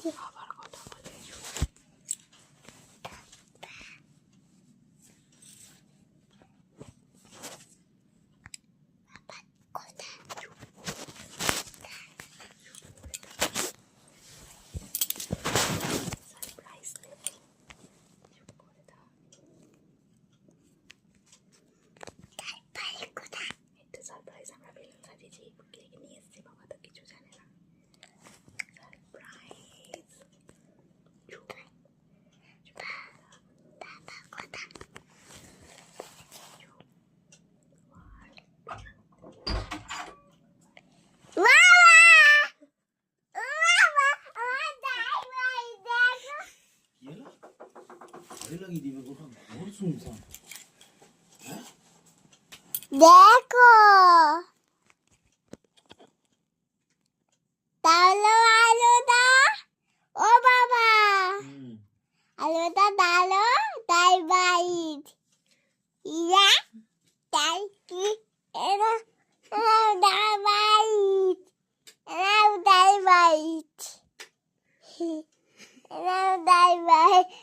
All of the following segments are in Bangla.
আবার কথা বলে সারপ্রাইজ আমরা বেলুন সাজিয়েছি কেক নিয়ে এসেছি বাবা তো কিছু জানে না সারপ্রাইজ দেখো তাহলে আলুটা ও বাবা আলুটা ডালো তাই বাইট ইয়া তাই কি এরা তাই বাইট এরা তাই বাইট এরা তাই বাইট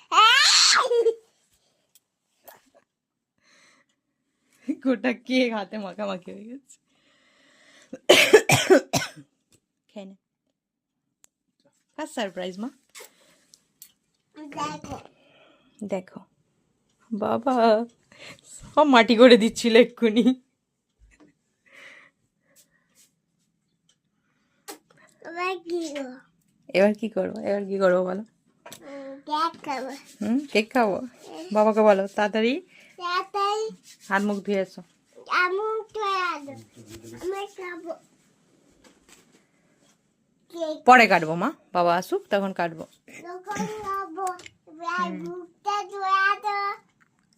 গোটা কেক হাতে মাখামাখি হয়ে গেছে খেয়ে নে ফার্স্ট সারপ্রাইজ মা দেখো দেখো বাবা সব মাটি করে দিচ্ছিল এক্ষুনি এবার কি করবো এবার কি করবো বলো কেক খাবো কেক খাবো বাবাকে বলো তাড়াতাড়ি তাই হাত মুখ ধুয়ে এসো আমি আমি খাবো কেক পরে কাটবো মা বাবা আসুক তখন কাটবো যখন খাবো মুখটা ধোয়া তো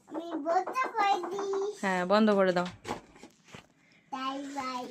আমি বলতে পারি হ্যাঁ বন্ধ করে দাও তাই বাই